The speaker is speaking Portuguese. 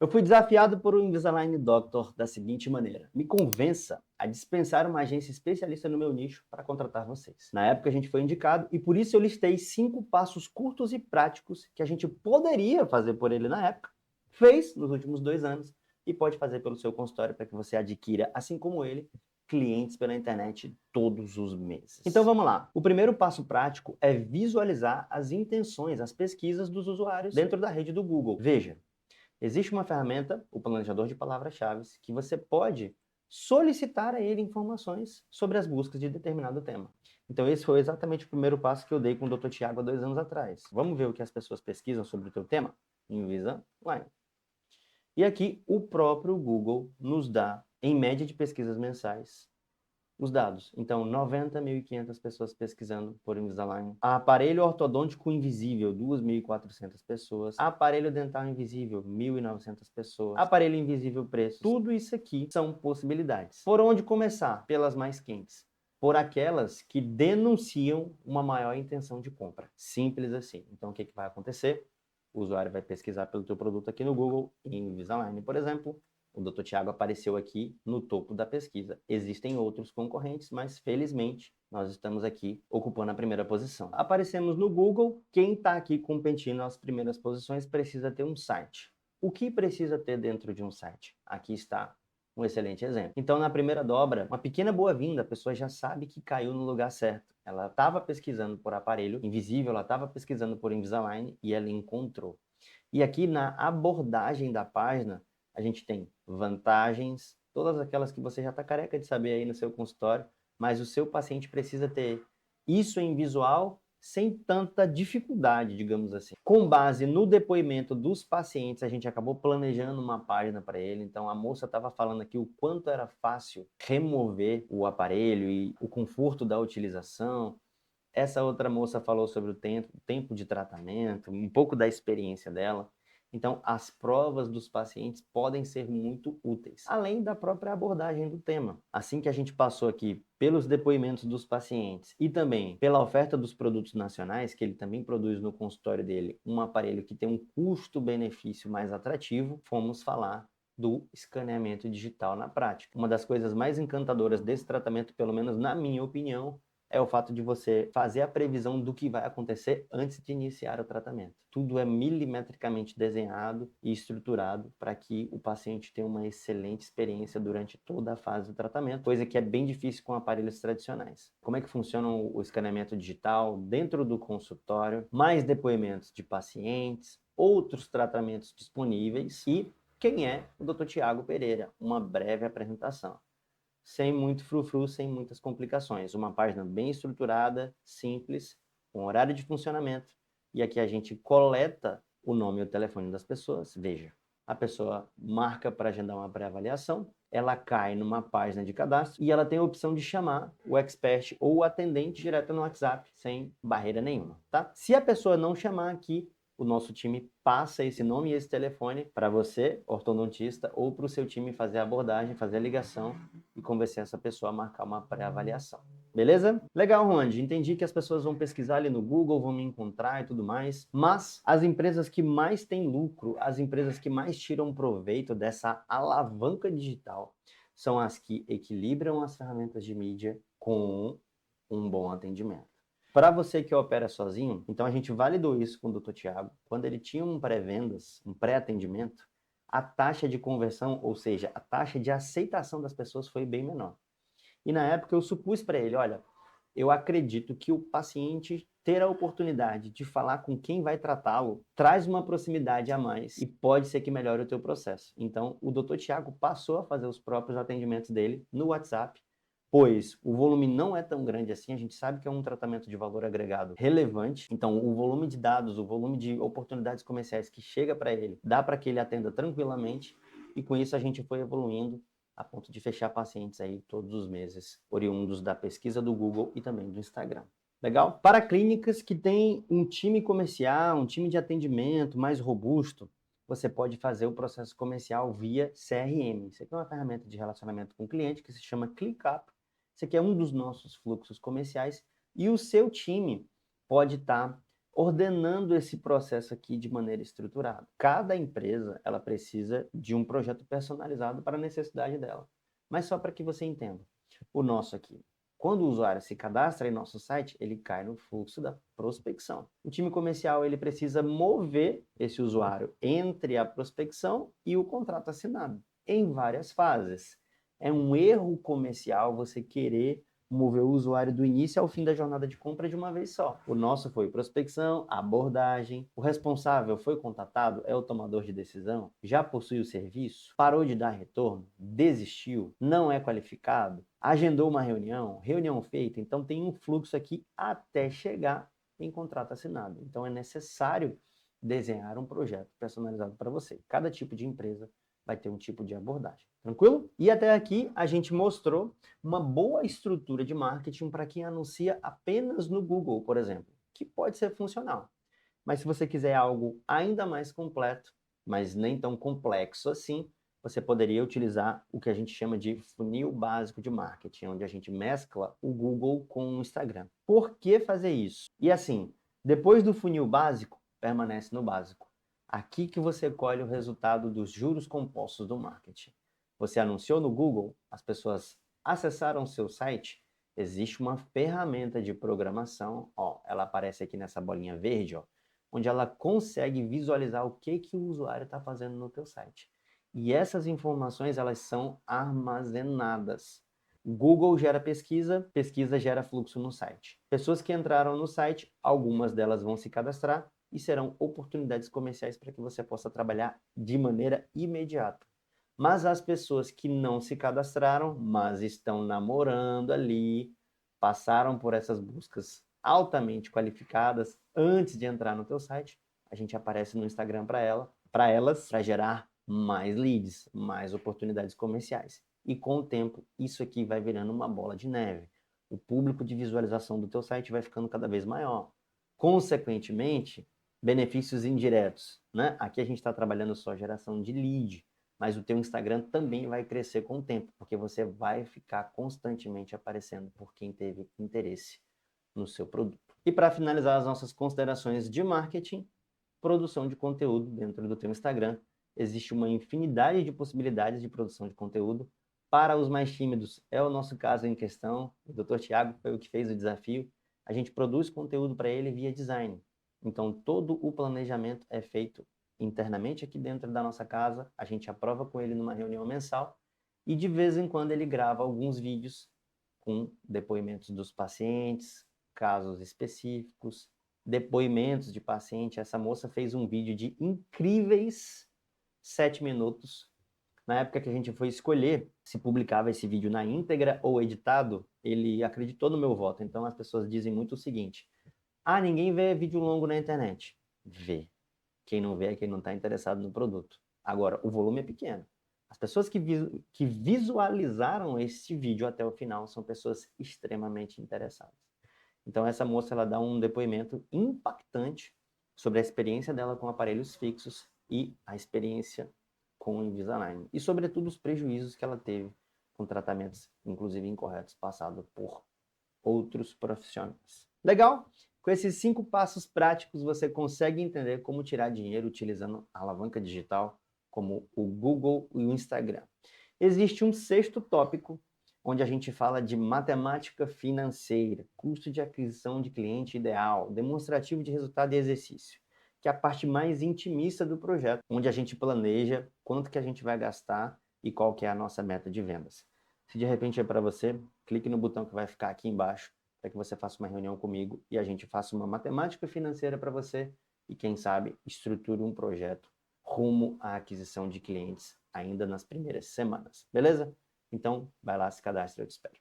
Eu fui desafiado por um Invisalign Doctor da seguinte maneira: me convença a dispensar uma agência especialista no meu nicho para contratar vocês. Na época a gente foi indicado e por isso eu listei 5 passos curtos e práticos que a gente poderia fazer por ele na época, fez nos últimos 2 anos e pode fazer pelo seu consultório para que você adquira, assim como ele, clientes pela internet todos os meses. Então vamos lá. O primeiro passo prático é visualizar as intenções, as pesquisas dos usuários dentro da rede do Google. Veja, existe uma ferramenta, o planejador de palavras-chave, que você pode solicitar a ele informações sobre as buscas de determinado tema. Então esse foi exatamente o primeiro passo que eu dei com o Dr. Tiago há 2 anos atrás. Vamos ver o que as pessoas pesquisam sobre o teu tema? Invisalign. E aqui o próprio Google nos dá, em média de pesquisas mensais, os dados. Então, 90.500 pessoas pesquisando por Invisalign. Aparelho ortodôntico invisível, 2.400 pessoas. Aparelho dental invisível, 1.900 pessoas. Aparelho invisível preço. Tudo isso aqui são possibilidades. Por onde começar? Pelas mais quentes. Por aquelas que denunciam uma maior intenção de compra. Simples assim. Então, o que vai acontecer? O usuário vai pesquisar pelo teu produto aqui no Google, Invisalign, por exemplo. O Dr. Tiago apareceu aqui no topo da pesquisa. Existem outros concorrentes, mas felizmente nós estamos aqui ocupando a primeira posição. Aparecemos no Google. Quem está aqui competindo nas primeiras posições precisa ter um site. O que precisa ter dentro de um site? Aqui está um excelente exemplo. Então, na primeira dobra, uma pequena boa-vinda, a pessoa já sabe que caiu no lugar certo. Ela estava pesquisando por aparelho invisível, ela estava pesquisando por Invisalign e ela encontrou. E aqui na abordagem da página, a gente tem vantagens, todas aquelas que você já está careca de saber aí no seu consultório, mas o seu paciente precisa ter isso em visual sem tanta dificuldade, digamos assim. Com base no depoimento dos pacientes, a gente acabou planejando uma página para ele. Então a moça estava falando aqui o quanto era fácil remover o aparelho e o conforto da utilização. Essa outra moça falou sobre o tempo de tratamento, um pouco da experiência dela. Então, as provas dos pacientes podem ser muito úteis, além da própria abordagem do tema. Assim que a gente passou aqui pelos depoimentos dos pacientes e também pela oferta dos produtos nacionais, que ele também produz no consultório dele, um aparelho que tem um custo-benefício mais atrativo, fomos falar do escaneamento digital na prática. Uma das coisas mais encantadoras desse tratamento, pelo menos na minha opinião, é o fato de você fazer a previsão do que vai acontecer antes de iniciar o tratamento. Tudo é milimetricamente desenhado e estruturado para que o paciente tenha uma excelente experiência durante toda a fase do tratamento, coisa que é bem difícil com aparelhos tradicionais. Como é que funciona o escaneamento digital dentro do consultório, mais depoimentos de pacientes, outros tratamentos disponíveis e quem é o Dr. Tiago Pereira, uma breve apresentação. Sem muito frufru, sem muitas complicações. Uma página bem estruturada, simples, com horário de funcionamento. E aqui a gente coleta o nome e o telefone das pessoas. Veja, a pessoa marca para agendar uma pré-avaliação, ela cai numa página de cadastro e ela tem a opção de chamar o expert ou o atendente direto no WhatsApp, sem barreira nenhuma, tá? Se a pessoa não chamar aqui, o nosso time passa esse nome e esse telefone para você, ortodontista, ou para o seu time fazer a abordagem, fazer a ligação e convencer essa pessoa a marcar uma pré-avaliação. Beleza? Legal, Ronald. Entendi que as pessoas vão pesquisar ali no Google, vão me encontrar e tudo mais, mas as empresas que mais têm lucro, as empresas que mais tiram proveito dessa alavanca digital, são as que equilibram as ferramentas de mídia com um bom atendimento. Para você que opera sozinho, então a gente validou isso com o Dr. Tiago. Quando ele tinha um pré-vendas, um pré-atendimento, a taxa de conversão, ou seja, a taxa de aceitação das pessoas foi bem menor. E na época eu supus para ele, olha, eu acredito que o paciente ter a oportunidade de falar com quem vai tratá-lo traz uma proximidade a mais e pode ser que melhore o teu processo. Então, o Dr. Tiago passou a fazer os próprios atendimentos dele no WhatsApp, pois o volume não é tão grande assim, a gente sabe que é um tratamento de valor agregado relevante, então o volume de dados, o volume de oportunidades comerciais que chega para ele, dá para que ele atenda tranquilamente, e com isso a gente foi evoluindo a ponto de fechar pacientes aí todos os meses, oriundos da pesquisa do Google e também do Instagram. Legal? Para clínicas que têm um time comercial, um time de atendimento mais robusto, você pode fazer o processo comercial via CRM. Isso aqui é uma ferramenta de relacionamento com o cliente que se chama ClickUp. Esse aqui é um dos nossos fluxos comerciais e o seu time pode estar ordenando esse processo aqui de maneira estruturada. Cada empresa, ela precisa de um projeto personalizado para a necessidade dela. Mas só para que você entenda, o nosso aqui, quando o usuário se cadastra em nosso site, ele cai no fluxo da prospecção. O time comercial, ele precisa mover esse usuário entre a prospecção e o contrato assinado, em várias fases. É um erro comercial você querer mover o usuário do início ao fim da jornada de compra de uma vez só. O nosso foi prospecção, abordagem, o responsável foi contatado, é o tomador de decisão, já possui o serviço, parou de dar retorno, desistiu, não é qualificado, agendou uma reunião, reunião feita, então tem um fluxo aqui até chegar em contrato assinado. Então é necessário desenhar um projeto personalizado para você. Cada tipo de empresa vai ter um tipo de abordagem. Tranquilo? E até aqui a gente mostrou uma boa estrutura de marketing para quem anuncia apenas no Google, por exemplo, que pode ser funcional. Mas se você quiser algo ainda mais completo, mas nem tão complexo assim, você poderia utilizar o que a gente chama de funil básico de marketing, onde a gente mescla o Google com o Instagram. Por que fazer isso? E assim, depois do funil básico, permanece no básico. Aqui que você colhe o resultado dos juros compostos do marketing. Você anunciou no Google, as pessoas acessaram o seu site, existe uma ferramenta de programação, ó, ela aparece aqui nessa bolinha verde, ó, onde ela consegue visualizar o que o usuário está fazendo no teu site. E essas informações, elas são armazenadas. Google gera pesquisa, pesquisa gera fluxo no site. Pessoas que entraram no site, algumas delas vão se cadastrar e serão oportunidades comerciais para que você possa trabalhar de maneira imediata. Mas as pessoas que não se cadastraram, mas estão namorando ali, passaram por essas buscas altamente qualificadas antes de entrar no teu site, a gente aparece no Instagram para elas, para gerar mais leads, mais oportunidades comerciais. E com o tempo, isso aqui vai virando uma bola de neve. O público de visualização do teu site vai ficando cada vez maior. Consequentemente, benefícios indiretos, né? Aqui a gente está trabalhando só geração de lead, mas o teu Instagram também vai crescer com o tempo, porque você vai ficar constantemente aparecendo por quem teve interesse no seu produto. E para finalizar as nossas considerações de marketing, produção de conteúdo dentro do teu Instagram. Existe uma infinidade de possibilidades de produção de conteúdo. Para os mais tímidos, é o nosso caso em questão. O Dr. Tiago foi o que fez o desafio. A gente produz conteúdo para ele via design. Então, todo o planejamento é feito internamente aqui dentro da nossa casa. A gente aprova com ele numa reunião mensal e de vez em quando ele grava alguns vídeos com depoimentos dos pacientes, casos específicos, depoimentos de paciente. Essa moça fez um vídeo de incríveis 7 minutos. Na época que a gente foi escolher se publicava esse vídeo na íntegra ou editado, ele acreditou no meu voto. Então as pessoas dizem muito o seguinte: ah, ninguém vê vídeo longo na internet. Vê. Quem não vê é quem não está interessado no produto. Agora, o volume é pequeno. As pessoas que visualizaram este vídeo até o final são pessoas extremamente interessadas. Então, essa moça ela dá um depoimento impactante sobre a experiência dela com aparelhos fixos e a experiência com o Invisalign. E, sobretudo, os prejuízos que ela teve com tratamentos, inclusive incorretos, passados por outros profissionais. Legal? Com esses 5 passos práticos, você consegue entender como tirar dinheiro utilizando a alavanca digital, como o Google e o Instagram. Existe um sexto tópico, onde a gente fala de matemática financeira, custo de aquisição de cliente ideal, demonstrativo de resultado e exercício, que é a parte mais intimista do projeto, onde a gente planeja quanto que a gente vai gastar e qual que é a nossa meta de vendas. Se de repente é para você, clique no botão que vai ficar aqui embaixo para que você faça uma reunião comigo e a gente faça uma matemática financeira para você e, quem sabe, estruture um projeto rumo à aquisição de clientes ainda nas primeiras semanas. Beleza? Então, vai lá, se cadastra, eu te espero.